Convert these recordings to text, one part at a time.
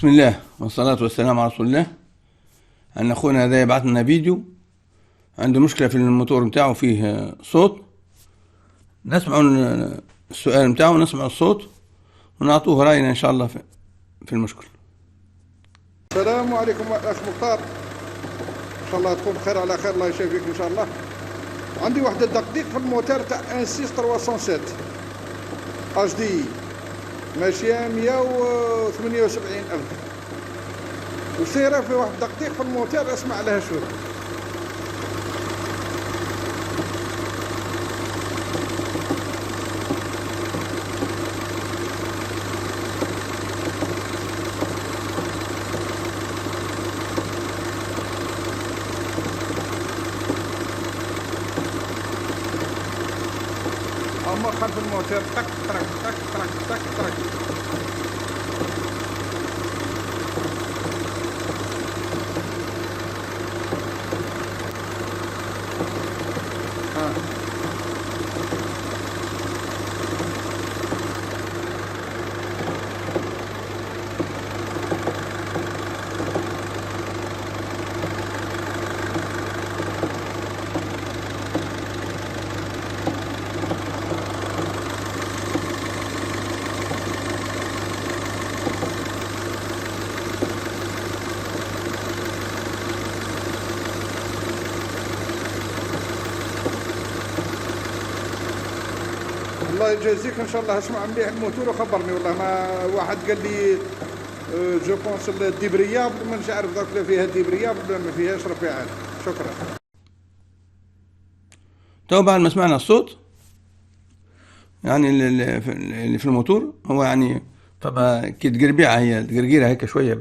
بسم الله والصلاة والسلام على رسول الله. أن أخونا هذا يبعث لنا فيديو عنده مشكلة في الموتور متاعه، فيه صوت. نسمع السؤال متاعه ونسمع الصوت ونعطوه رأينا إن شاء الله في المشكل. السلام عليكم أخ مختار، إن شاء الله تكون بخير على خير، الله يشافيك إن شاء الله. عندي واحد الدقيق في الموتور تاع انسيس 307 اش دي ماشية 178,000 وسيرة في واحد دقيق في الموتور، اسمع لها شوي. أما خلف الموتور تك ترك تك ترك تك ترك. الله يجازيك ان شاء الله. اسمع مليح الموتور وخبرني. والله ما واحد قال لي جو بونس الديبريابل، ما مش عارف ذاك لا فيها ديبريابل ولا ما فيهاش، ربي عارف. شكرا. تو بعد ما سمعنا الصوت يعني اللي في الموتور، هو يعني طبعا كي تقربيعها، هي تقرقيرها هيك شويه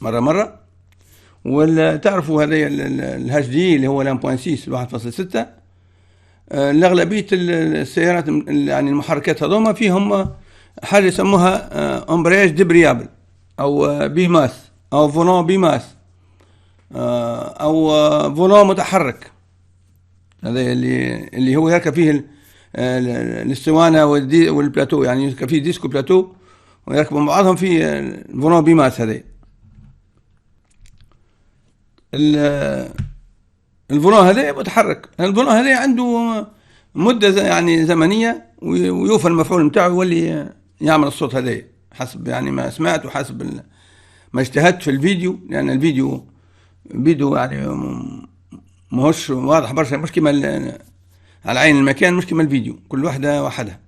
مرة، ولا تعرفوا هذا الهاش دي اللي هو 1.6 1.6. الأغلبية السيارات يعني المحركات هذوما فيهم حاجة يسموها امبرياج ديبريابل أو بيماس أو فولون بيماس أو فولون متحرك. هذا اللي هو يركب فيه الاسطوانة والبلاتو، يعني يركب فيه ديسكو بلاتو ويركبوا بعضهم في الفولون بيماس. هذا الفولون هذا متحرك. الفولون هذا عنده مدة يعني زمنية ويوفى المفعول متاعه يولي يعمل الصوت هذا حسب يعني ما سمعت وحسب ما اجتهدت في الفيديو، لأن الفيديو يعني ماهوش واضح برشا، مش كما على عين المكان، مش كما الفيديو، كل واحدة وحدها.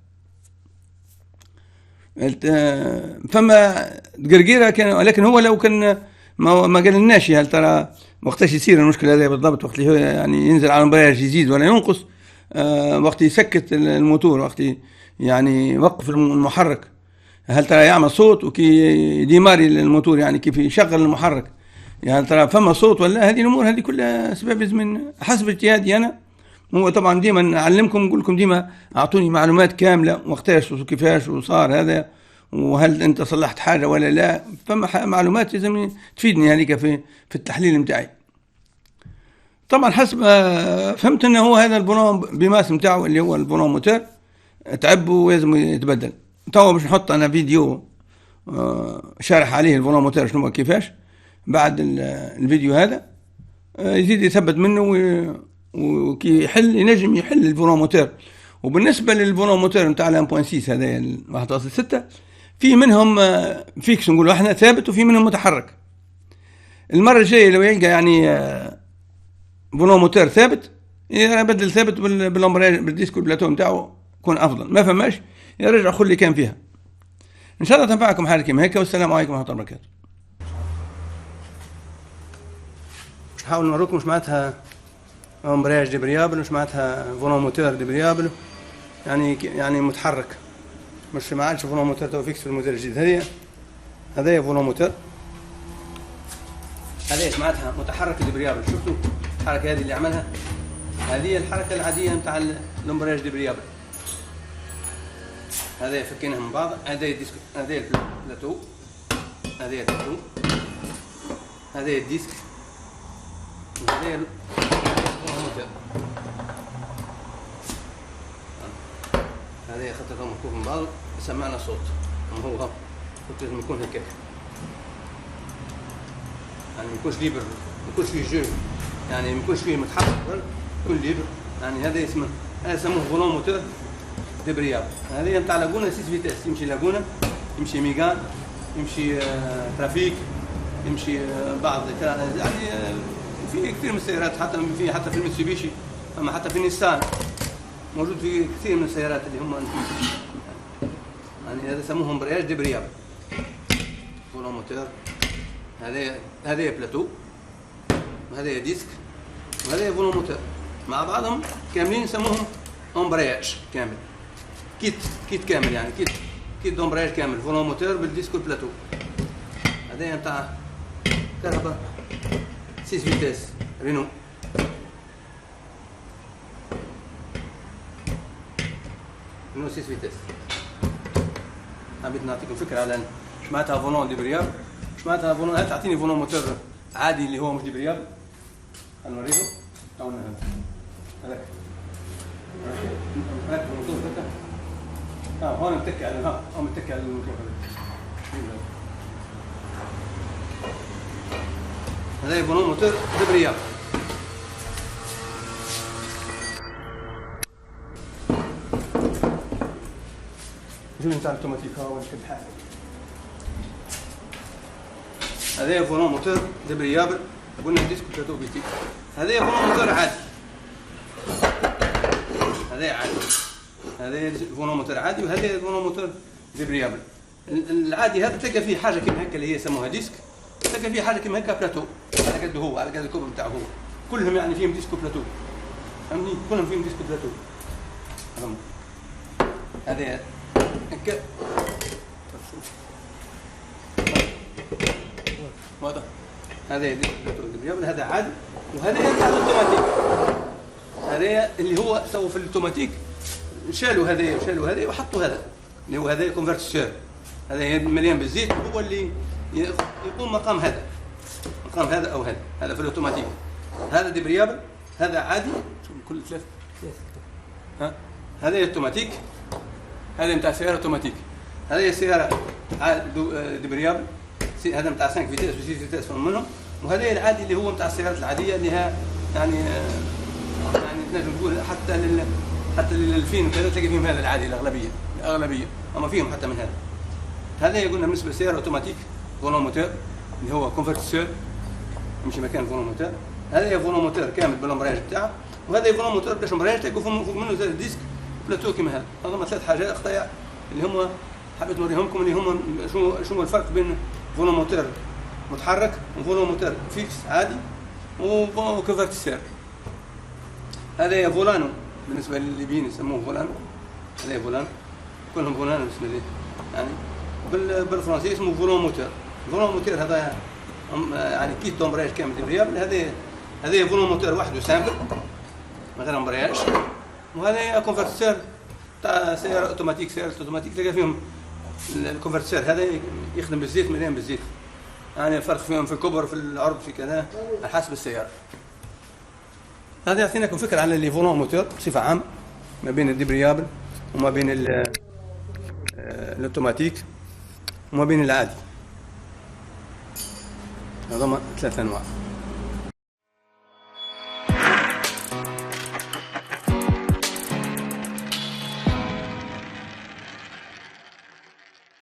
فما تقرقيرها كان، ولكن هو لو كان ما قالناش هل ترى وقتاش يصير المشكلة هذه بالضبط، وقت اللي هو يعني ينزل على الامبرياج يزيد ولا ينقص، وقت يسكت الموتور، وقت يعني يوقف المحرك، هل ترى يعمل صوت، وكي ديماري الموتور يعني كيف يشغل المحرك، يعني ترى فما صوت ولا. هذه الامور هذه كلها اسباب من حسب اجتهادي انا. هو طبعا ديما نعلمكم، نقول لكم ديما اعطوني معلومات كامله وقتاش وكيفاش وصار هذا، وهل انت صلحت حاجه ولا لا. فما معلومات لازم تفيدني هذيك في التحليل نتاعي. طبعا حسب فهمت انه هو هذا الفولون بيماس نتاعو اللي هو الفولون موتور تعب ولازم يتبدل. تو باش نحط انا فيديو شارح عليه الفولون موتور شنو كيفاش. بعد الفيديو هذا يزيد يثبت منه وكي ينجم يحل الفولون موتور. وبالنسبه للفولون موتور نتاع 1.6 هذا 1.6، في منهم فيكس نقولوا احنا ثابت، وفي منهم متحرك. المره الجايه لو يلقى يعني فولون موتور ثابت يبدل ثابت بالامبرياج بالديسكو البلاتو نتاعو، يكون افضل. ما فماش يرجع خلي كان فيها. ان شاء الله تنفعكم حاجه كيما هيك، والسلام عليكم ورحمه الله وبركاته. نحاول نوريكم مش معناتها امبرياج ديبريابل، مش معناتها فولون موتور ديبريابل، يعني متحرك، مش ما عادش فولون موتور تو فيكس في الموديل الجديد. هذا فولون موتور، هذا معناتها متحرك ديبريابل. شفتوا الحركه هذه اللي عملها؟ هذه الحركه العاديه نتاع الامبرياج ديبريابل. هذا فكيناها من بعض. هذا الديسك، هذا البلاتو، هذا البلاتو، هذا الديسك، هذا الموتور. هذا خطتهم مكوف من بعض، سمعنا صوت. هو لازم يكون هكاك. يعني ما يكونش ليبر، ما يكونش فيه جو، يعني ما يكونش فيه متحرك، يكون ليبر. يعني هذا اسمه، هذا يسموه فولون موتور ديبريابل. هذه نتاع لاغونا 6 فيتاس، يمشي لاغونا، يمشي ميغان، يمشي ترافيك، يمشي بعض يعني في كثير من السيارات، حتى في الميتسوبيشي، اما حتى في نيسان موجود في كثير من السيارات اللي هم يعني هذا يسموهم امبرياج ديبريابل فولون موتور. هذا بلاتو، وهذا ديسك، وهذا فولون موتور مع بعضهم كاملين يسموهم امبرياج كامل، كيت كامل، يعني كيت دومبرياج كامل، فولون موتور بالديسك والبلاتو. هذا نتاع كهرباء 6 فيتاس رينو. رينو 6 فيتاس. حبيت نعطيكم فكرة على ايش معناتها فولون ديبريابل، ايش معناتها فولون. هل تعطيني فولون موتور عادي اللي هو مش ديبريابل؟ هنوريكم. تعالوا هذاك هذاك الموتور هذا. هون متكي على هون متكي على الموتور هذا فولون موتور ديبريابل. شوف نتاع الأوتوماتيك هاو الكبحة. هذا فولون موتور ديبريابل، قلنا ديسك بلاتو بيتي. هذا فولون موتور عادي، هذا عادي، هذا فولون موتور عادي، وهذا فولون موتور ديبريابل. العادي هذا تلقى فيه حاجة كيما هكا اللي هي يسموها ديسك، تلقى فيه حاجة كيما هكا بلاتو على قد هو، على قد الكوب بتاعه هو. كلهم يعني فيهم ديسك بلاتو، فهمني؟ كلهم فيهم ديسك بلاتو. هذا هكا واضح. هذا ديبريابل، هذا عادي، وهذا يرجع للاوتوماتيك. هذا اللي هو سووا في الاوتوماتيك، شالوا هذا وحطوا هذا اللي هو هذا كونفرتسور. هذا مليان بالزيت، هو اللي يقوم مقام هذا او هذا في الاوتوماتيك. هذا ديبريابل، هذا عادي. كل ثلاث هذا اوتوماتيك، هذا نتاع سيارة اوتوماتيك. هذه سيارة ديبريابل، هذا نتاع 5 فيتاس و 6 فيتاس منهم. وهذا العادي اللي هو نتاع السيارات العادية اللي ها يعني نجم نقول حتى لل2000 وكذا تلاقي فيهم هذا العادي. الأغلبية أما فيهم حتى من هذا قلنا بالنسبة للسيارة اوتوماتيك فولون موتور اللي هو كونفرتسور يمشي مكان فولون موتور. هذا فولون موتور كامل بالامبراج بتاعه، وهذا فولون موتور بلاش امبراج تلقوا فوق منه زي الديسك بلاتو كيما هذا. هذوما 3 حاجات اخطاء اللي هم حبيت نوريهم لكم اللي هم شنو الفرق بين فولون موتور متحرك وفولون موتور فيكس عادي وكونفرتسور. هذا فولانو بالنسبه للليبيين يسموه فولانو، هذا فولانو كلهم فولانو بالنسبه لي يعني. بالفرنسي اسمه فولون موتور. فولون موتور هذا يعني كيت دومبراج كامل ديبريابل. هذا فولون موتور وحده سامبل من غير امبراج، وهذا كونفرتسور تاع سيارة اوتوماتيك. سيارة اوتوماتيك تلقى فيهم الكونفرتسور هذا يخدم بالزيت، مليان بالزيت. يعني الفرق فيهم في الكبر، في العرض، في كذا على حسب السيارة. هذا يعطيناكم فكرة على اللي فولون موتور بصفة عامة ما بين الديبريابل وما بين الاوتوماتيك وما بين العادي. هذوما 3 أنواع.